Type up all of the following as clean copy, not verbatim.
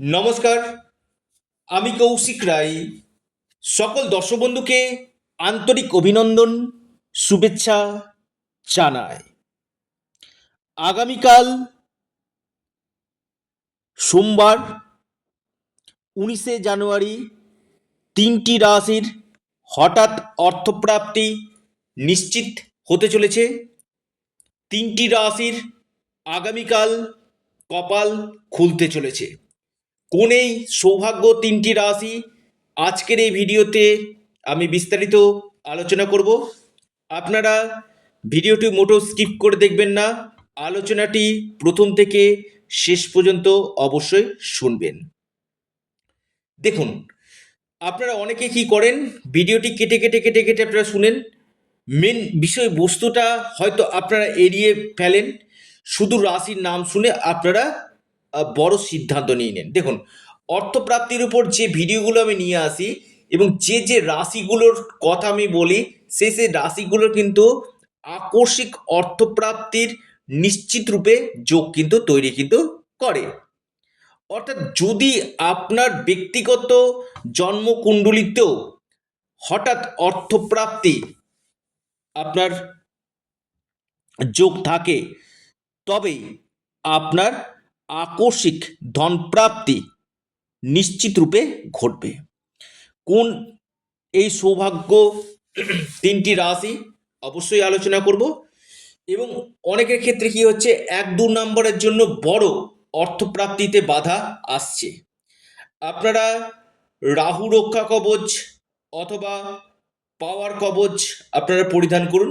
নমস্কার, আমি কৌশিক রায়। সকল দর্শক বন্ধুকে আন্তরিক অভিনন্দন, শুভেচ্ছা জানাই। আগামীকাল সোমবার 19শে জানুয়ারি তিনটি রাশির হঠাৎ অর্থপ্রাপ্তি নিশ্চিত হতে চলেছে। তিনটি রাশির আগামীকাল কপাল খুলতে চলেছে। কোন এই সৌভাগ্য তিনটি রাশি আজকের এই ভিডিওতে আমি বিস্তারিত আলোচনা করব। আপনারা ভিডিওটি মোটেও স্কিপ করে দেখবেন না, আলোচনাটি প্রথম থেকে শেষ পর্যন্ত অবশ্যই শুনবেন। দেখুন, আপনারা অনেকে কি করেন, ভিডিওটি কেটে কেটে কেটে কেটে আপনারা শুনেন, মেন বিষয়বস্তুটা হয়তো আপনারা এড়িয়ে ফেলেন, শুধু রাশির নাম শুনে আপনারা বড় সিদ্ধান্ত নিয়ে নেন। দেখুন, অর্থপ্রাপ্তির উপর যে ভিডিওগুলো আমি নিয়ে আসি এবং যে যে রাশিগুলোর কথা আমি বলি, সেই রাশিগুলোর কিন্তু আকস্মিক অর্থপ্রাপ্তির নিশ্চিত রূপে যোগ কিন্তু তৈরি কিন্তু করে। অর্থাৎ যদি আপনার ব্যক্তিগত জন্মকুণ্ডলিতেও হঠাৎ অর্থপ্রাপ্তি আপনার যোগ থাকে, তবেই আপনার আকস্মিক ধনপ্রাপ্তি নিশ্চিত রূপে ঘটবে। কোন এই সৌভাগ্য তিনটি রাশি অবশ্যই আলোচনা করব। এবং অনেকের ক্ষেত্রে কি হচ্ছে, 1-2 নম্বরের জন্য বড় অর্থপ্রাপ্তিতে বাধা আসছে। আপনারা রাহু রক্ষা কবচ অথবা পাওয়ার কবচ আপনারা পরিধান করুন,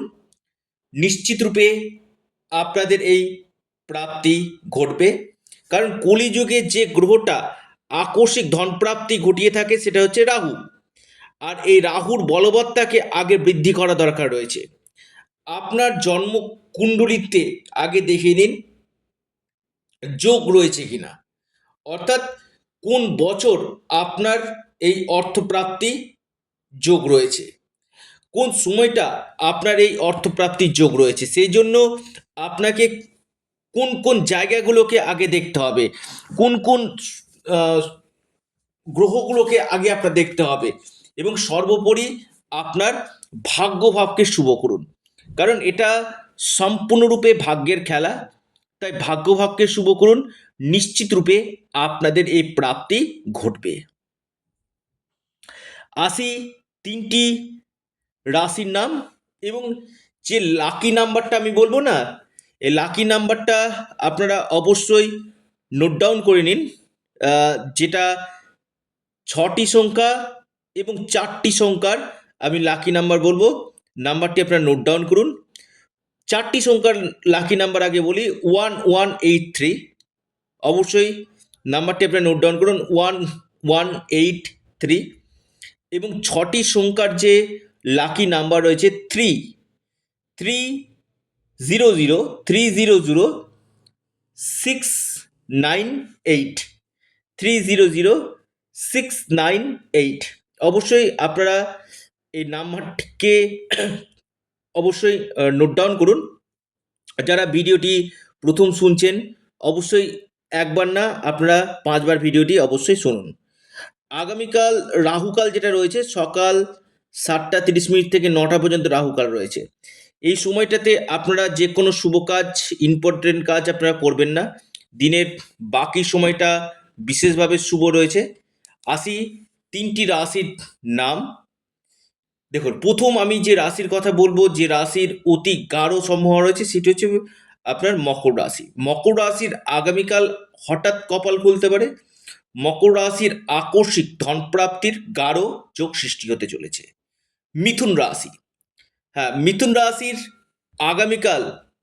নিশ্চিত রূপে আপনাদের এই প্রাপ্তি ঘটবে। কারণ কলিযুগে যে গ্রহটা আকস্মিক ধনপ্রাপ্তি ঘটিয়ে থাকে সেটা হচ্ছে রাহু। আর এই রাহুর বলবত্তাকে আগে বৃদ্ধি করা দরকার রয়েছে। আপনার জন্ম কুণ্ডলিতে আগে দেখে নিন যোগ রয়েছে কিনা, অর্থাৎ কোন বছর আপনার এই অর্থপ্রাপ্তি যোগ রয়েছে, কোন সময়টা আপনার এই অর্থপ্রাপ্তির যোগ রয়েছে। সেই জন্য আপনাকে কোন কোন জায়গাগুলোকে আগে দেখতে হবে, কোন কোন গ্রহগুলোকে আগে আপনার দেখতে হবে, এবং সর্বোপরি আপনার ভাগ্যভাবকে শুভ করুন। কারণ এটা সম্পূর্ণরূপে ভাগ্যের খেলা, তাই ভাগ্যভাবকে শুভ করুন, নিশ্চিত রূপে আপনাদের এই প্রাপ্তি ঘটবে। আসি তিনটি রাশির নাম এবং যে লাকি নাম্বারটা আমি বলবো না, এই লাকি নাম্বারটা আপনারা অবশ্যই নোট ডাউন করে নিন। যেটা 6টি সংখ্যা এবং 4টি সংখ্যার আমি লাকি নাম্বার বলবো, নাম্বারটি আপনারা নোট ডাউন করুন। 4টি সংখ্যার লাকি নাম্বার আগে বলি, 1183। অবশ্যই নাম্বারটি আপনারা নোট ডাউন করুন, 1183। এবং 6টি সংখ্যার যে লাকি নাম্বার রয়েছে 300 300 698। অবশ্যই আপনারা এই নাম্বারটিকে অবশ্যই নোট ডাউন করুন। যারা ভিডিওটি প্রথম শুনছেন অবশ্যই একবার না আপনারা 5বার ভিডিওটি অবশ্যই শুনুন। আগামীকাল রাহুকাল যেটা রয়েছে, সকাল 7টা 30 মিনিট থেকে 9টা পর্যন্ত রাহুকাল রয়েছে। এই সময়টাতে আপনারা যে কোনো শুভ কাজ, ইম্পর্টেন্ট কাজ আপনারা করবেন না। দিনের বাকি সময়টা বিশেষভাবে শুভ রয়েছে। আসি তিনটি রাশির নাম। দেখুন, প্রথম আমি যে রাশির কথা বলবো, যে রাশির অতি গাঢ় সম্ভাবনা রয়েছে, সেটি হচ্ছে আপনার মকর রাশি। মকর রাশির আগামীকাল হঠাৎ কপাল খুলতে পারে। মকর রাশির আকস্মিক ধনপ্রাপ্তির গাঢ় যোগ সৃষ্টি হতে চলেছে। মিথুন রাশি, হ্যাঁ, মিথুন রাশির আগামীকাল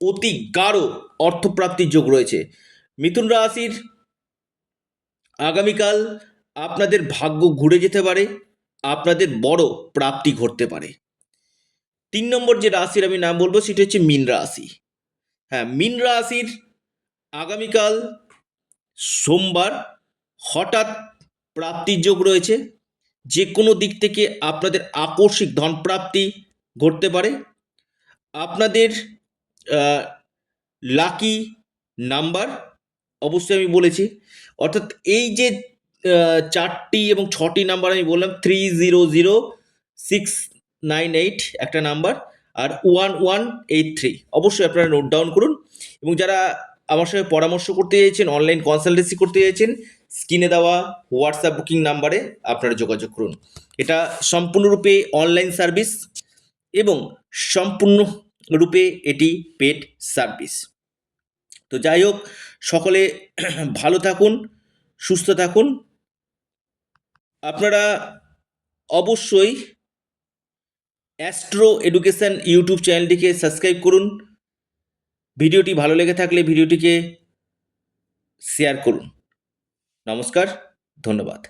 অতি গাঢ় অর্থপ্রাপ্তির যোগ রয়েছে। মিথুন রাশির আগামীকাল আপনাদের ভাগ্য ঘুরে যেতে পারে, আপনাদের বড় প্রাপ্তি ঘটতে পারে। 3 নম্বর যে রাশির আমি নাম বলবো সেটা হচ্ছে মীন রাশি। হ্যাঁ, মীন রাশির আগামীকাল সোমবার হঠাৎ প্রাপ্তির যোগ রয়েছে। যে কোনো দিক থেকে আপনাদের আকস্মিক ধনপ্রাপ্তি ঘটতে পারে। আপনাদের লাকি নাম্বার অবশ্যই আমি বলেছি, অর্থাৎ এই যে 4টি এবং 6টি নাম্বার আমি বললাম, 300698 একটা নাম্বার, আর 1183। অবশ্যই আপনারা নোট ডাউন করুন, এবং যারা আমার সঙ্গে পরামর্শ করতে চাইছেন, অনলাইন কনসালটেন্সি করতে চাইছেন, স্ক্রিনে দেওয়া হোয়াটসঅ্যাপ বুকিং নাম্বারে আপনারা যোগাযোগ করুন। এটা সম্পূর্ণরূপে অনলাইন সার্ভিস এবং সম্পূর্ণরূপে এটি পেড সার্ভিস। তো যাই হোক, সকলে ভালো থাকুন, সুস্থ থাকুন। আপনারা অবশ্যই অ্যাস্ট্রো এডুকেশন ইউটিউব চ্যানেলটিকে সাবস্ক্রাইব করুন। ভিডিওটি ভালো লেগে থাকলে ভিডিওটিকে শেয়ার করুন। নমস্কার, ধন্যবাদ।